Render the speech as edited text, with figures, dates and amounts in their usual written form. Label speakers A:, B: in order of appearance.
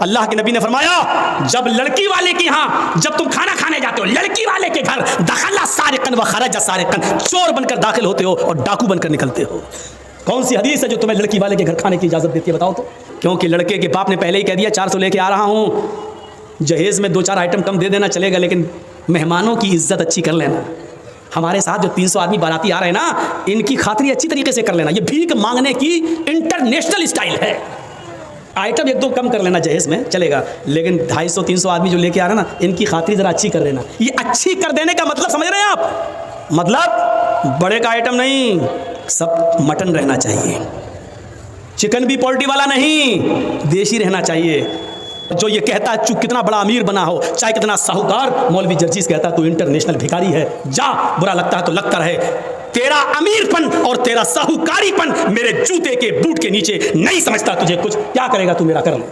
A: अल्लाह के नबी ने फरमाया, जब लड़की वाले के यहाँ जब तुम खाना खाने जाते हो, लड़की वाले के घर, दखला सारिकन व खरज सारिकन, चोर बनकर दाखिल होते हो और डाकू बनकर निकलते हो। कौन सी हदीस है जो तुम्हें लड़की वाले के घर खाने की इजाज़त देती है, बताओ तो? क्योंकि लड़के के बाप ने पहले ही कह दिया 400 लेके आ रहा हूँ, जहेज़ में 2-4 आइटम कम दे देना चलेगा, लेकिन मेहमानों की इज्जत अच्छी कर लेना। हमारे साथ जो 300 आदमी बाराती आ रहे हैं ना, इनकी खातिरी अच्छी तरीके से कर लेना। ये भीख मांगने की इंटरनेशनल स्टाइल है। आइटम 1-2 कम कर लेना जहेज़ में चलेगा, लेकिन 250-300 आदमी जो लेके आ रहे हैं ना, इनकी खातिरी ज़रा अच्छी कर लेना। ये अच्छी कर देने का मतलब समझ रहे हैं आप? मतलब बड़े का आइटम नहीं, सब मटन रहना चाहिए, चिकन भी पोल्ट्री वाला नहीं, देशी रहना चाहिए। जो ये कहता है चुप कितना बड़ा अमीर बना हो, चाहे कितना साहूकार, मौलवी जर्जीस कहता है तू इंटरनेशनल भिखारी है, जा, बुरा लगता है तो लगता रहे। तेरा अमीरपन और तेरा साहूकारीपन मेरे जूते के बूट के नीचे नहीं समझता तुझे कुछ, क्या करेगा तू मेरा कर ले।